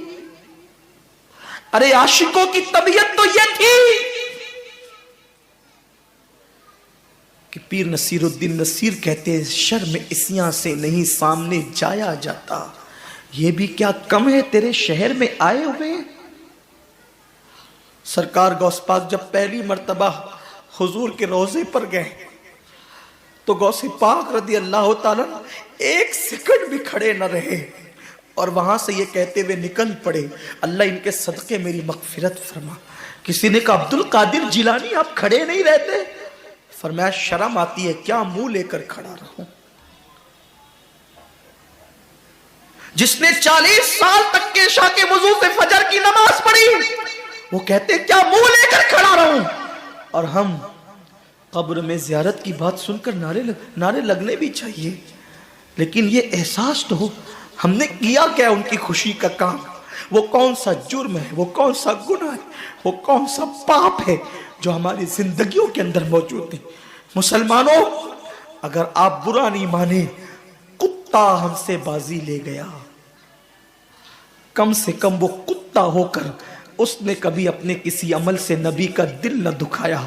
ارے عاشقوں کی طبیعت تو یہ تھی کہ پیر نصیر الدین نصیر کہتے ہیں شرم اسیاں سے نہیں سامنے جایا جاتا، یہ بھی کیا کم ہے تیرے شہر میں آئے ہوئے۔ سرکار غوث پاک جب پہلی مرتبہ حضور کے روضے پر گئے تو غوث پاک رضی اللہ تعالیٰ 1 سیکنڈ بھی کھڑے نہ رہے اور وہاں سے یہ کہتے ہوئے نکل پڑے اللہ ان کے صدقے میری مغفرت فرما۔ کسی نے کہا عبد القادر جیلانی آپ کھڑے نہیں رہتے؟ فرمایا شرم آتی ہے کیا منہ لے کر کھڑا رہوں؟ جس نے 40 سال تک کے عشاء کے وضو سے فجر کی نماز پڑھی وہ کہتے کیا منہ لے کر کھڑا رہوں؟ اور ہم قبر میں زیارت کی بات سن کر نعرے لگنے بھی چاہیے، لیکن یہ احساس تو ہو ہم نے کیا کیا ان کی خوشی کا کام، وہ کون سا جرم ہے، وہ کون سا گناہ ہے، وہ کون سا پاپ ہے جو ہماری زندگیوں کے اندر موجود ہے۔ مسلمانوں اگر آپ برا نہیں مانے، کتا ہم سے بازی لے گیا، کم سے کم وہ کتا ہو کر اس نے کبھی اپنے کسی عمل سے نبی کا دل نہ دکھایا۔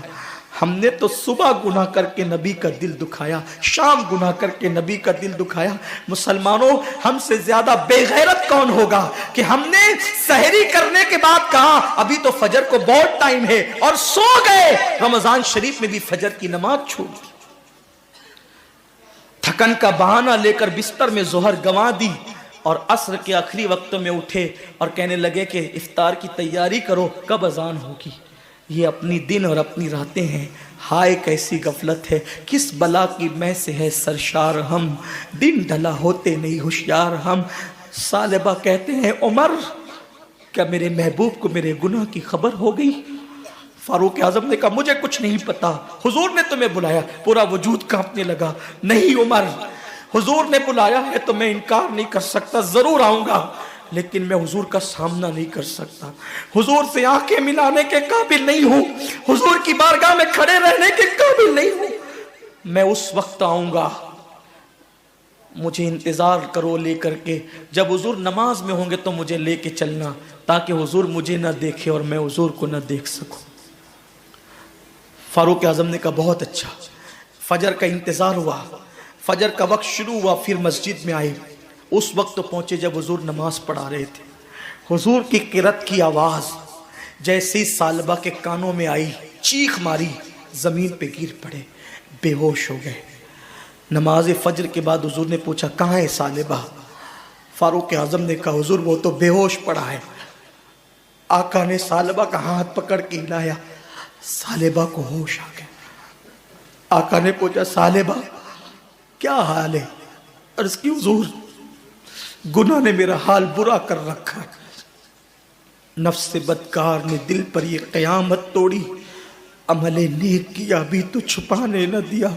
ہم نے تو صبح گناہ کر کے نبی کا دل دکھایا، شام گناہ کر کے نبی کا دل دکھایا۔ مسلمانوں ہم سے زیادہ بے غیرت کون ہوگا کہ ہم نے سحری کرنے کے بعد کہا ابھی تو فجر کو بہت ٹائم ہے اور سو گئے، رمضان شریف میں بھی فجر کی نماز چھوڑ دی، تھکن کا بہانہ لے کر بستر میں ظہر گنوا دی اور عصر کے آخری وقتوں میں اٹھے اور کہنے لگے کہ افطار کی تیاری کرو کب اذان ہوگی۔ یہ اپنی دن اور اپنی راتیں ہیں، ہائے کیسی غفلت ہے، کس بلا کی میں سے ہے سرشار ہم، دن ڈھلا ہوتے نہیں ہوشیار ہم۔ سالبہ کہتے ہیں عمر کیا میرے محبوب کو میرے گناہ کی خبر ہو گئی؟ فاروق اعظم نے کہا مجھے کچھ نہیں پتا، حضور نے تمہیں بلایا۔ پورا وجود کانپنے لگا، نہیں عمر حضور نے بلایا ہے تو میں انکار نہیں کر سکتا، ضرور آؤں گا، لیکن میں حضور کا سامنا نہیں کر سکتا، حضور سے آنکھیں ملانے کے قابل نہیں ہوں، حضور کی بارگاہ میں کھڑے رہنے کے قابل نہیں ہوں۔ میں اس وقت آؤں گا، مجھے انتظار کرو لے کر کے، جب حضور نماز میں ہوں گے تو مجھے لے کے چلنا، تاکہ حضور مجھے نہ دیکھے اور میں حضور کو نہ دیکھ سکوں۔ فاروق اعظم نے کہا بہت اچھا۔ فجر کا انتظار ہوا، فجر کا وقت شروع ہوا، پھر مسجد میں آئے، اس وقت تو پہنچے جب حضور نماز پڑھا رہے تھے۔ حضور کی قرات کی آواز جیسی ثعلبہ کے کانوں میں آئی، چیخ ماری، زمین پہ گر پڑے، بے ہوش ہو گئے۔ نماز فجر کے بعد حضور نے پوچھا کہاں ہے ثعلبہ؟ فاروق اعظم نے کہا حضور وہ تو بے ہوش پڑا ہے۔ آقا نے ثعلبہ کا ہاتھ پکڑ کے ہلایا، ثعلبہ کو ہوش آ گیا۔ آقا نے پوچھا ثعلبہ کیا حال ہے؟ عرض کی حضور گناہ نے میرا حال برا کر رکھا ہے، نفس بدکار نے دل پر یہ قیامت توڑی، عمل نیک کیا بھی تو چھپانے نہ دیا،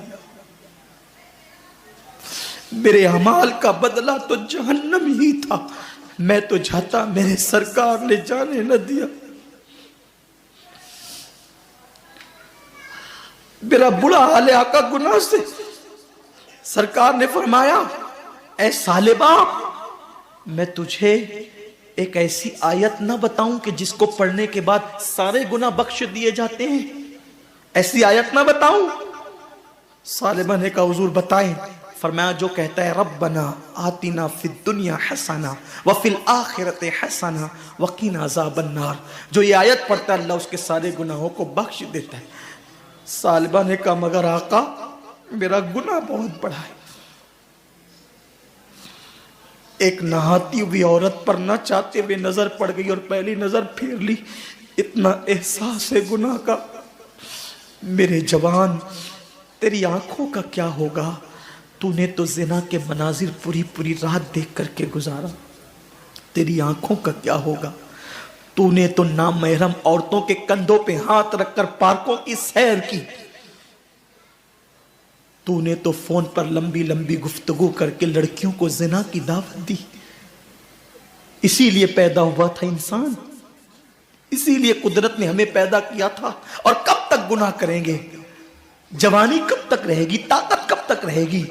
میرے اعمال کا بدلہ تو جہنم ہی تھا، میں تو جاتا میرے سرکار نے جانے نہ دیا، میرا برا حال ہے آقا گناہ سے۔ سرکار نے فرمایا اے ثعلبہ میں تجھے ایک ایسی آیت نہ بتاؤں کہ جس کو پڑھنے کے بعد سارے گناہ بخش دیے جاتے ہیں؟ ایسی آیت نہ بتاؤں؟ ثعلبہ نے کہا حضور بتائیں۔ فرمایا جو کہتا ہے ربنا آتنا فی الدنیا حسنہ وفی الآخرۃ حسنہ وقنا عذاب النار، جو یہ آیت پڑھتا ہے اللہ اس کے سارے گناہوں کو بخش دیتا ہے۔ ثعلبہ نے کہا مگر آقا میرا گناہ بہت بڑا ہے، ایک نہاتی ہوئی عورت پر نہ چاہتے ہوئے نظر پڑ گئی اور پہلی نظر پھیر لی، اتنا احساس ہے گناہ کا۔ میرے جوان تیری آنکھوں کا کیا ہوگا؟ تو نے تو زنا کے مناظر پوری پوری رات دیکھ کر کے گزارا، تیری آنکھوں کا کیا ہوگا؟ تو نے تو نامحرم عورتوں کے کندھوں پہ ہاتھ رکھ کر پارکوں کی سیر کی، تو نے تو فون پر لمبی لمبی گفتگو کر کے لڑکیوں کو زنا کی دعوت دی۔ اسی لیے پیدا ہوا تھا انسان، اسی لیے قدرت نے ہمیں پیدا کیا تھا۔ اور کب تک گناہ کریں گے؟ جوانی کب تک رہے گی؟ طاقت کب تک رہے گی؟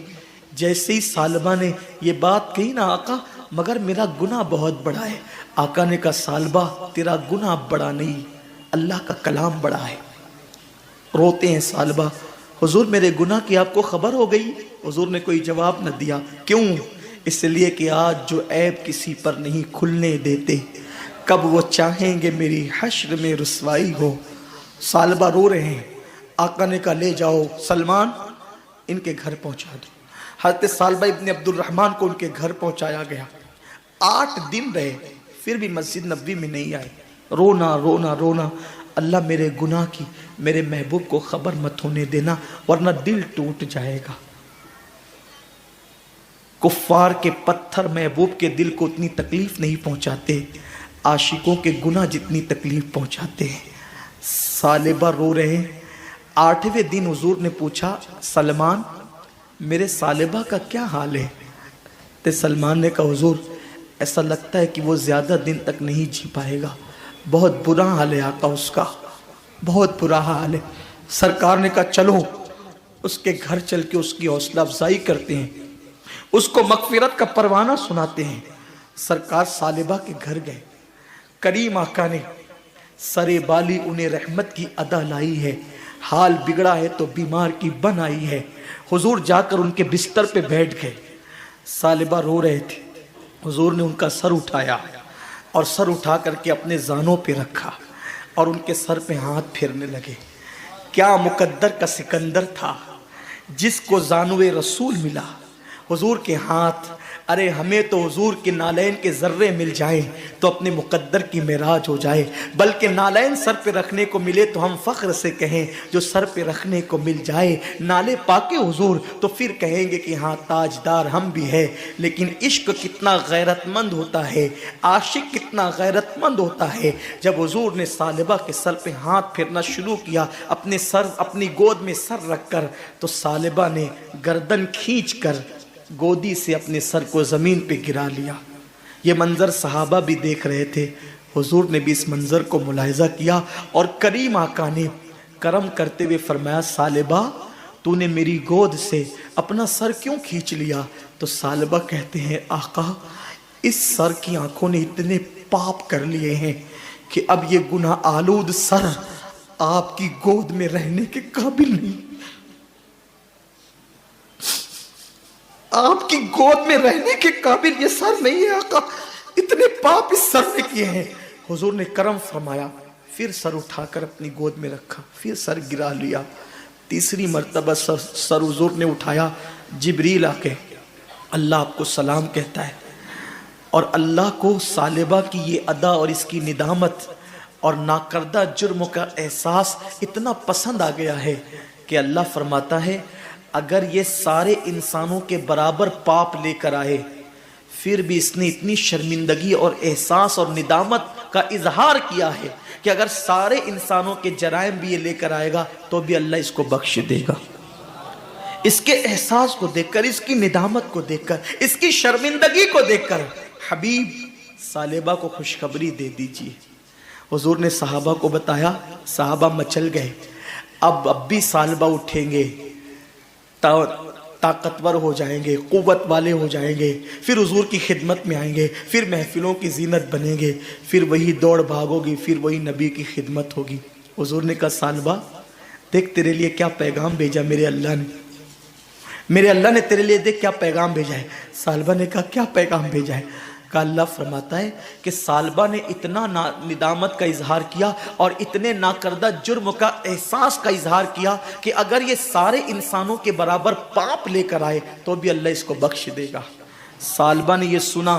جیسے ہی ثعلبہ نے یہ بات کہی نا آقا مگر میرا گناہ بہت بڑا ہے، آقا نے کہا ثعلبہ تیرا گناہ بڑا نہیں، اللہ کا کلام بڑا ہے۔ روتے ہیں ثعلبہ حضور میرے گناہ کی آپ کو خبر ہو گئی؟ حضور نے کوئی جواب نہ دیا۔ کیوں؟ اس لیے کہ آج جو عیب کسی پر نہیں کھلنے دیتے کب وہ چاہیں گے میری حشر میں رسوائی ہو۔ ثعلبہ رو رہے ہیں، آقا نے کہا لے جاؤ سلمان ان کے گھر پہنچا دو۔ حضرت ثعلبہ ابن عبد الرحمن کو ان کے گھر پہنچایا گیا، 8 دن رہے، پھر بھی مسجد نبوی میں نہیں آئے، رونا رونا رونا، اللہ میرے گناہ کی میرے محبوب کو خبر مت ہونے دینا ورنہ دل ٹوٹ جائے گا۔ کفار کے پتھر محبوب کے دل کو اتنی تکلیف نہیں پہنچاتے، عاشقوں کے گناہ جتنی تکلیف پہنچاتے ہیں۔ ثعلبہ رو رہے ہیں۔ 8ویں دن حضور نے پوچھا سلمان میرے ثعلبہ کا کیا حال ہے؟ تو سلمان نے کہا حضور ایسا لگتا ہے کہ وہ زیادہ دن تک نہیں جی پائے گا، بہت برا حال ہے آقا اس کا، بہت برا حال ہے۔ سرکار نے کہا چلو اس کے گھر چل کے اس کی حوصلہ افزائی کرتے ہیں، اس کو مغفرت کا پروانہ سناتے ہیں۔ سرکار ثعلبہ کے گھر گئے، کریم آقا نے سرے بالی انہیں رحمت کی ادا لائی ہے، حال بگڑا ہے تو بیمار کی بن آئی ہے۔ حضور جا کر ان کے بستر پہ بیٹھ گئے، ثعلبہ رو رہے تھے، حضور نے ان کا سر اٹھایا اور سر اٹھا کر کے اپنے زانوں پہ رکھا اور ان کے سر پہ ہاتھ پھیرنے لگے۔ کیا مقدر کا سکندر تھا جس کو زانوے رسول ملا، حضور کے ہاتھ، ارے ہمیں تو حضور کے نالین کے ذرے مل جائیں تو اپنے مقدر کی معراج ہو جائے، بلکہ نالین سر پہ رکھنے کو ملے تو ہم فخر سے کہیں جو سر پہ رکھنے کو مل جائے، نالے پاکے حضور تو پھر کہیں گے کہ ہاں تاجدار ہم بھی ہے۔ لیکن عشق کتنا غیرت مند ہوتا ہے، عاشق کتنا غیرت مند ہوتا ہے۔ جب حضور نے ثعلبہ کے سر پہ ہاتھ پھیرنا شروع کیا، اپنی گود میں سر رکھ کر، تو ثعلبہ نے گردن کھینچ کر گودی سے اپنے سر کو زمین پہ گرا لیا۔ یہ منظر صحابہ بھی دیکھ رہے تھے، حضور نے بھی اس منظر کو ملاحظہ کیا اور کریم آقا نے کرم کرتے ہوئے فرمایا ثعلبہ تو نے میری گود سے اپنا سر کیوں کھینچ لیا؟ تو ثعلبہ کہتے ہیں آقا اس سر کی آنکھوں نے اتنے پاپ کر لیے ہیں کہ اب یہ گناہ آلود سر آپ کی گود میں رہنے کے قابل نہیں، آپ کی گود میں رہنے کے قابل یہ سر نہیں ہے آقا، اتنے پاپ اس سر نے کیے ہیں۔ حضور نے کرم فرمایا، پھر سر اٹھا کر اپنی گود میں رکھا، پھر سر گرا لیا، تیسری مرتبہ سر حضور نے اٹھایا، جبریل آ کے اللہ آپ کو سلام کہتا ہے، اور اللہ کو ثعلبہ کی یہ ادا اور اس کی ندامت اور ناکردہ جرم کا احساس اتنا پسند آ گیا ہے کہ اللہ فرماتا ہے اگر یہ سارے انسانوں کے برابر پاپ لے کر آئے پھر بھی اس نے اتنی شرمندگی اور احساس اور ندامت کا اظہار کیا ہے کہ اگر سارے انسانوں کے جرائم بھی یہ لے کر آئے گا تو بھی اللہ اس کو بخش دے گا۔ اس کے احساس کو دیکھ کر، اس کی ندامت کو دیکھ کر، اس کی شرمندگی کو دیکھ کر حبیب ثعلبہ کو خوشخبری دے دیجیے۔ حضور نے صحابہ کو بتایا، صحابہ مچل گئے، اب بھی ثعلبہ اٹھیں گے، طاقتور ہو جائیں گے، قوت والے ہو جائیں گے، پھر حضور کی خدمت میں آئیں گے، پھر محفلوں کی زینت بنیں گے، پھر وہی دوڑ بھاگ ہوگی، پھر وہی نبی کی خدمت ہوگی۔ حضور نے کہا ثعلبہ دیکھ تیرے لیے کیا پیغام بھیجا میرے اللہ نے، میرے اللہ نے تیرے لیے دیکھ کیا پیغام بھیجا ہے۔ ثعلبہ نے کہا کیا پیغام بھیجا ہے؟ کہ اللہ فرماتا ہے کہ ثعلبہ نے اتنا ندامت کا اظہار کیا اور اتنے ناکردہ جرم کا احساس کا اظہار کیا کہ اگر یہ سارے انسانوں کے برابر پاپ لے کر آئے تو بھی اللہ اس کو بخش دے گا۔ ثعلبہ نے یہ سنا،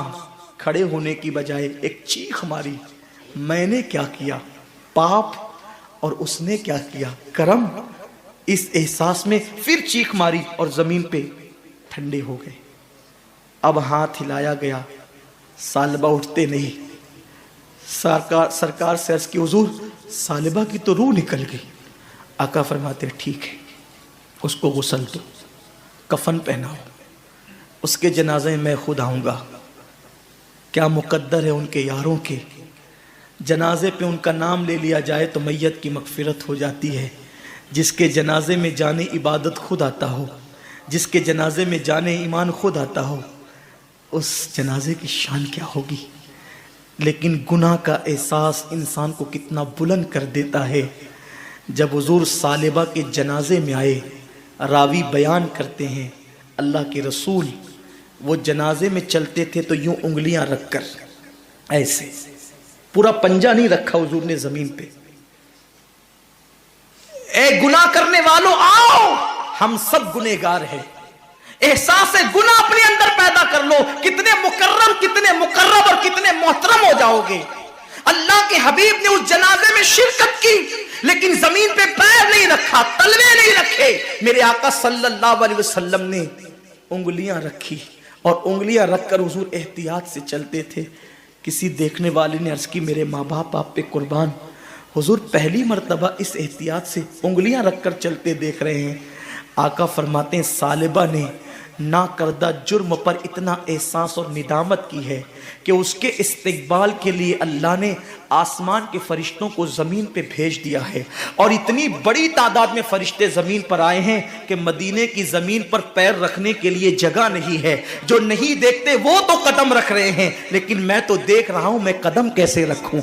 کھڑے ہونے کی بجائے ایک چیخ ماری، میں نے کیا کیا؟ پاپ اور اس نے کیا کیا؟ کرم۔ اس احساس میں پھر چیخ ماری اور زمین پہ ٹھنڈے ہو گئے۔ اب ہاتھ ہلایا گیا، ثعلبہ اٹھتے نہیں۔ سرکار سے عرض کی حضور ثعلبہ کی تو روح نکل گئی۔ آقا فرماتے ٹھیک ہے، اس کو غسل دو، کفن پہناؤ، اس کے جنازے میں خود آؤں گا۔ کیا مقدر ہے ان کے یاروں کے، جنازے پہ ان کا نام لے لیا جائے تو میت کی مغفرت ہو جاتی ہے۔ جس کے جنازے میں جانے عبادت خود آتا ہو، جس کے جنازے میں جانے ایمان خود آتا ہو، اس جنازے کی شان کیا ہوگی۔ لیکن گناہ کا احساس انسان کو کتنا بلند کر دیتا ہے۔ جب حضور ثعلبہ کے جنازے میں آئے، راوی بیان کرتے ہیں اللہ کے رسول وہ جنازے میں چلتے تھے تو یوں انگلیاں رکھ کر ایسے، پورا پنجہ نہیں رکھا حضور نے زمین پہ۔ اے گناہ کرنے والوں آؤ، ہم سب گنہگار ہیں، احساس گناہ اپنے اندر پیدا کر لو، کتنے مکرم، کتنے مقرب اور کتنے محترم ہو جاؤ گے۔ اللہ کے حبیب نے اس جنازے میں شرکت کی لیکن زمین پہ پیر نہیں رکھا، تلوے نہیں رکھے۔ میرے آقا صلی اللہ علیہ وسلم نے انگلیاں رکھی اور انگلیاں رکھ کر حضور احتیاط سے چلتے تھے۔ کسی دیکھنے والے نے عرض کی میرے ماں باپ آپ پہ قربان، حضور پہلی مرتبہ اس احتیاط سے انگلیاں رکھ کر چلتے دیکھ رہے ہیں۔ آقا فرماتے ہیں ثعلبہ نے نہ کردہ جرم پر اتنا احساس اور ندامت کی ہے کہ اس کے استقبال کے لیے اللہ نے آسمان کے فرشتوں کو زمین پہ بھیج دیا ہے، اور اتنی بڑی تعداد میں فرشتے زمین پر آئے ہیں کہ مدینے کی زمین پر پیر رکھنے کے لیے جگہ نہیں ہے۔ جو نہیں دیکھتے وہ تو قدم رکھ رہے ہیں، لیکن میں تو دیکھ رہا ہوں، میں قدم کیسے رکھوں؟